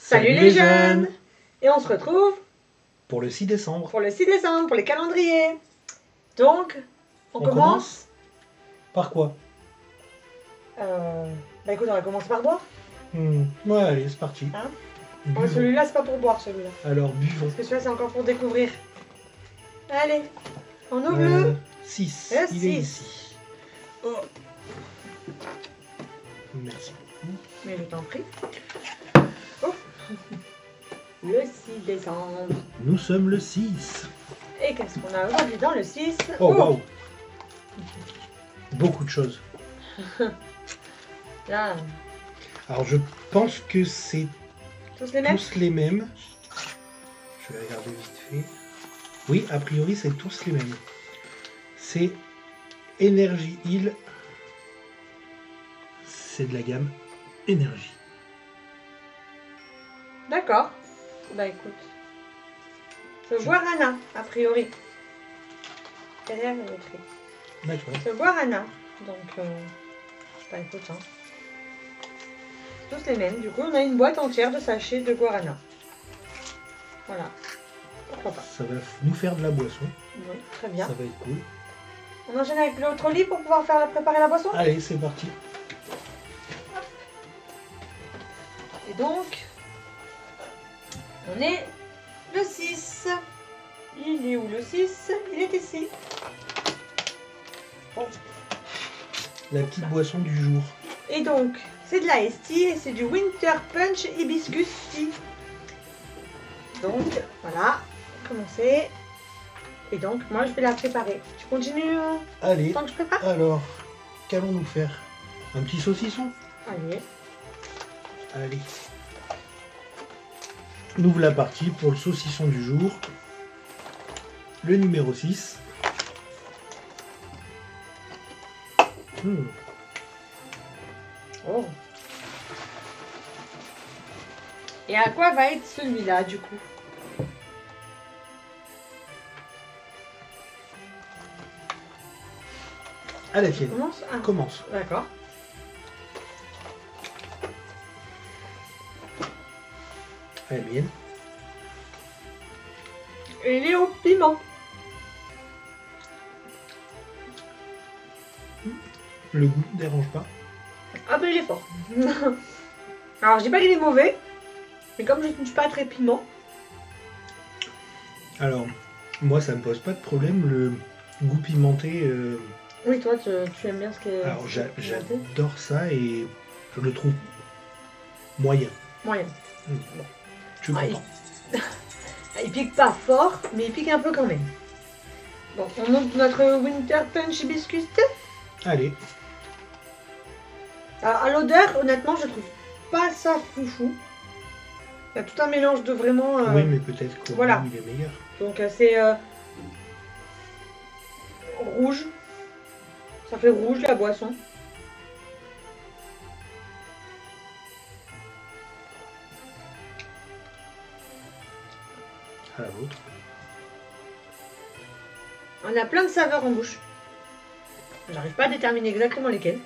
Salut les jeunes! Et on se retrouve pour le 6 décembre. Pour le 6 décembre, pour les calendriers. Donc, on commence par quoi? Bah écoute, on va commencer par boire. Ouais, allez, c'est parti. Hein? Celui-là, c'est pas pour boire, celui-là. Alors, buvons. Parce que celui-là, c'est encore pour découvrir. Allez, on ouvre le 6. Le Il 6. est ici. Oh. Merci. Mais je t'en prie. Oh. Le 6 décembre. Nous sommes le 6. Et qu'est-ce qu'on a aujourd'hui dans le 6? Oh, waouh! Beaucoup de choses. Là. Alors, je pense que c'est Tous les mêmes? tous les mêmes. Je vais regarder vite fait. Oui, a priori, c'est tous les mêmes. C'est Energy Heal. C'est de la gamme Énergie. D'accord. Bah écoute. C'est Guarana, a priori. Derrière le écrit. D'accord. C'est Guarana. Donc, bah écoute, hein. Tous les mêmes. Du coup, on a une boîte entière de sachets de Guarana. Voilà. Pourquoi pas. Ça va nous faire de la boisson. Oui, très bien. Ça va être cool. On enchaîne avec l'autre lit pour pouvoir préparer la boisson. Allez, c'est parti. Et donc, on est le 6. Il est où le 6? Il est ici. Bon. La petite boisson du jour. Et donc, c'est de la Tea et c'est du Winter Punch Hibiscus Tea. Donc, voilà, commencer. Et donc, moi, je vais la préparer. Tu continues Allez, tant que je prépare? alors, qu'allons-nous faire? Un petit saucisson? Allez. Allez. On ouvre la partie pour le saucisson du jour. Le numéro 6. Oh. Et à quoi va être celui-là, du coup? À la tienne. Commence. Ah. Commence. D'accord. À la mienne. Et il est au piment. Le goût ne dérange pas. Ah ben il est fort. Alors je dis pas qu'il est mauvais, mais comme je ne suis pas très piment. Alors, moi ça me pose pas de problème le goût pimenté. Oui, toi tu aimes bien ce qui est. Alors j'adore ça et je le trouve moyen. Moyen. Bon. Je suis content. Il pique pas fort, mais il pique un peu quand même. Bon, on ouvre notre Winter Punch Hibiscus Tea. Allez. Alors à l'odeur, honnêtement, je trouve pas ça foufou. Il y a tout un mélange de vraiment. Oui, mais peut-être que voilà. Il est meilleur. Donc c'est rouge. Ça fait rouge la boisson. À la vôtre. On a plein de saveurs en bouche. J'arrive pas à déterminer exactement lesquelles.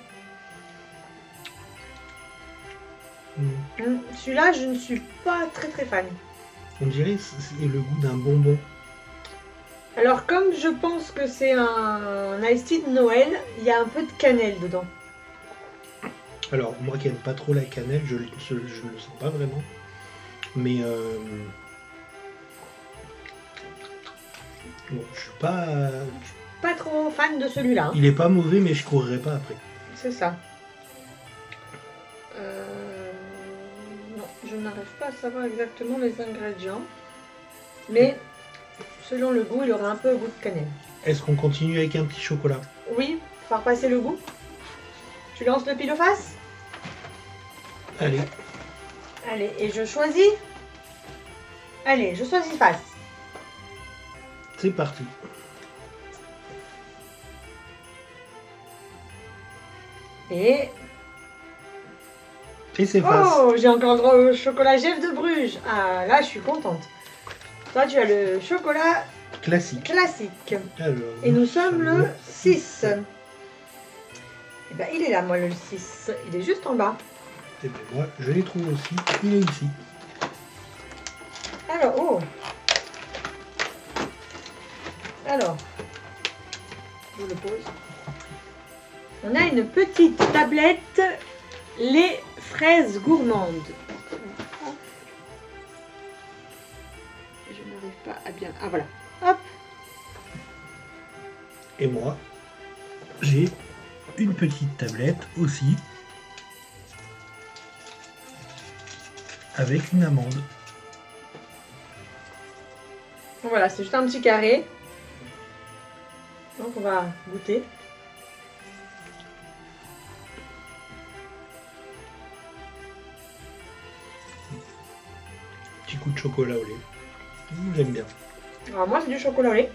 Celui-là, je ne suis pas très fan. On dirait que c'est le goût d'un bonbon. Alors, comme je pense que c'est un iced tea de Noël, il y a un peu de cannelle dedans. Alors, moi qui n'aime pas trop la cannelle, je ne le sens pas vraiment. Mais bon, je suis pas trop fan de celui-là. Hein. Il est pas mauvais, mais je courrai pas après. C'est ça. Non, je n'arrive pas à savoir exactement les ingrédients. Mais selon le goût, il aura un peu le goût de cannelle. Est-ce qu'on continue avec un petit chocolat? Oui, pour faire passer le goût. Tu lances le pile ou face? Allez. Allez, et je choisis. Allez, je choisis face. C'est parti. Et c'est face. Oh, j'ai encore le droit au chocolat Jeff de Bruges. Ah, là, je suis contente. Toi, tu as le chocolat classique. Alors, et nous sommes le 6. Et ben, il est là, moi, le 6. Il est juste en bas. Et bien, moi, je les trouve aussi. Il est ici. Alors, oh. Alors, je le pose. On a une petite tablette, les fraises gourmandes. Je n'arrive pas à bien... Ah voilà, hop. Et moi, j'ai une petite tablette aussi, avec une amande. Voilà, c'est juste un petit carré. Donc on va goûter. Petit coup de chocolat au lait. J'aime bien. Alors moi c'est du chocolat au lait.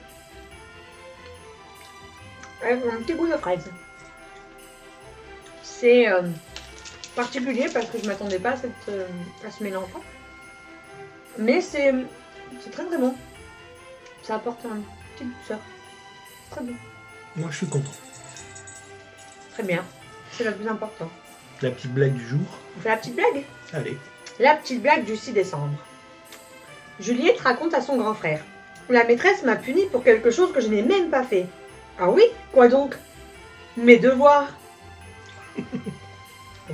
Avec un petit goût de fraise. C'est particulier parce que je m'attendais pas à ce mélange-là. Mais c'est très très bon. Ça apporte une petite douceur. Très bon. Moi, je suis content. Très bien. C'est le plus important. La petite blague du jour. On fait la petite blague? Allez. La petite blague du 6 décembre. Juliette raconte à son grand frère. La maîtresse m'a puni pour quelque chose que je n'ai même pas fait. Ah oui? Quoi donc? Mes devoirs.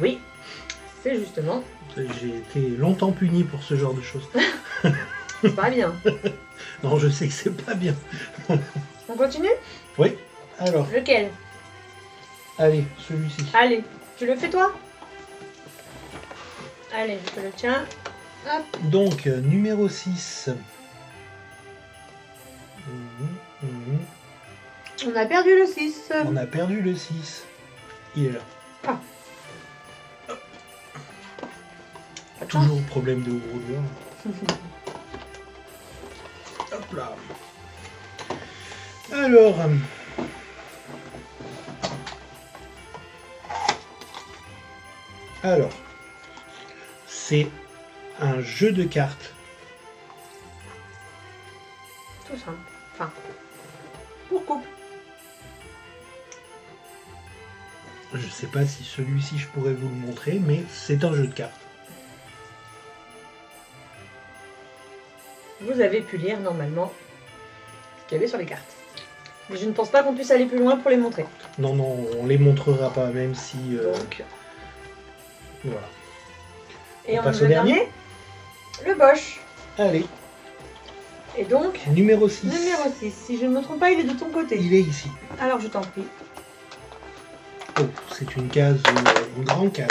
Oui, c'est justement. J'ai été longtemps puni pour ce genre de choses. C'est pas bien. Non, je sais que c'est pas bien. On continue? Oui. Alors, Lequel? allez, celui-ci. Allez, tu le fais toi? Allez, je te le tiens. Hop. Donc, numéro 6. On a perdu le 6. On a perdu le 6. Il est là. Ah. Attends. Toujours problème de brouillard. Hop là. Alors. C'est un jeu de cartes. Tout simple. Enfin, pour couple. Je sais pas si celui-ci je pourrais vous le montrer, mais c'est un jeu de cartes. Vous avez pu lire normalement ce qu'il y avait sur les cartes. Mais je ne pense pas qu'on puisse aller plus loin pour les montrer. Non, non, on les montrera pas, même si... Donc, voilà. et On passe le au dernier. Le Bosch. Allez, Et donc, numéro 6. numéro 6. Si je ne me trompe pas, il est de ton côté. Il est ici. Alors, je t'en prie. Oh, c'est une case, une grande case.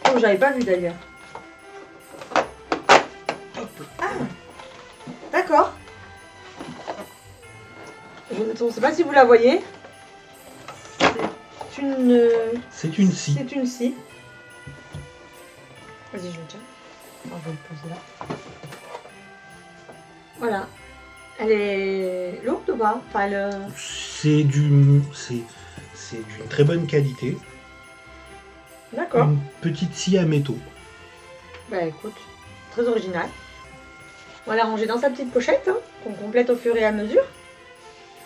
Oh, j'avais pas vu d'ailleurs. Hop. Ah, d'accord. Je ne sais pas si vous la voyez. C'est une... C'est une scie. C'est une scie. Vas-y, je le tiens. Alors, je vais le poser là. Voilà. Elle est lourde ou pas? Enfin, C'est d'une très bonne qualité. D'accord. Une petite scie à métaux. Bah écoute, très original. On va la ranger dans sa petite pochette, hein, qu'on complète au fur et à mesure.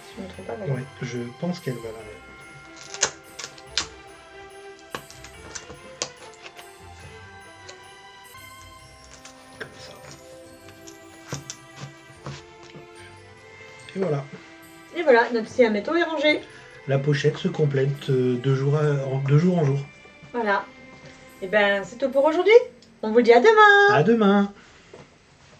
Si je ne me trompe pas, voilà. Ouais, je pense qu'elle va là. Comme ça. Et voilà. Et voilà, notre scie à métaux est rangée. La pochette se complète de jour en jour. Voilà. Et ben c'est tout pour aujourd'hui. On vous dit à demain. À demain!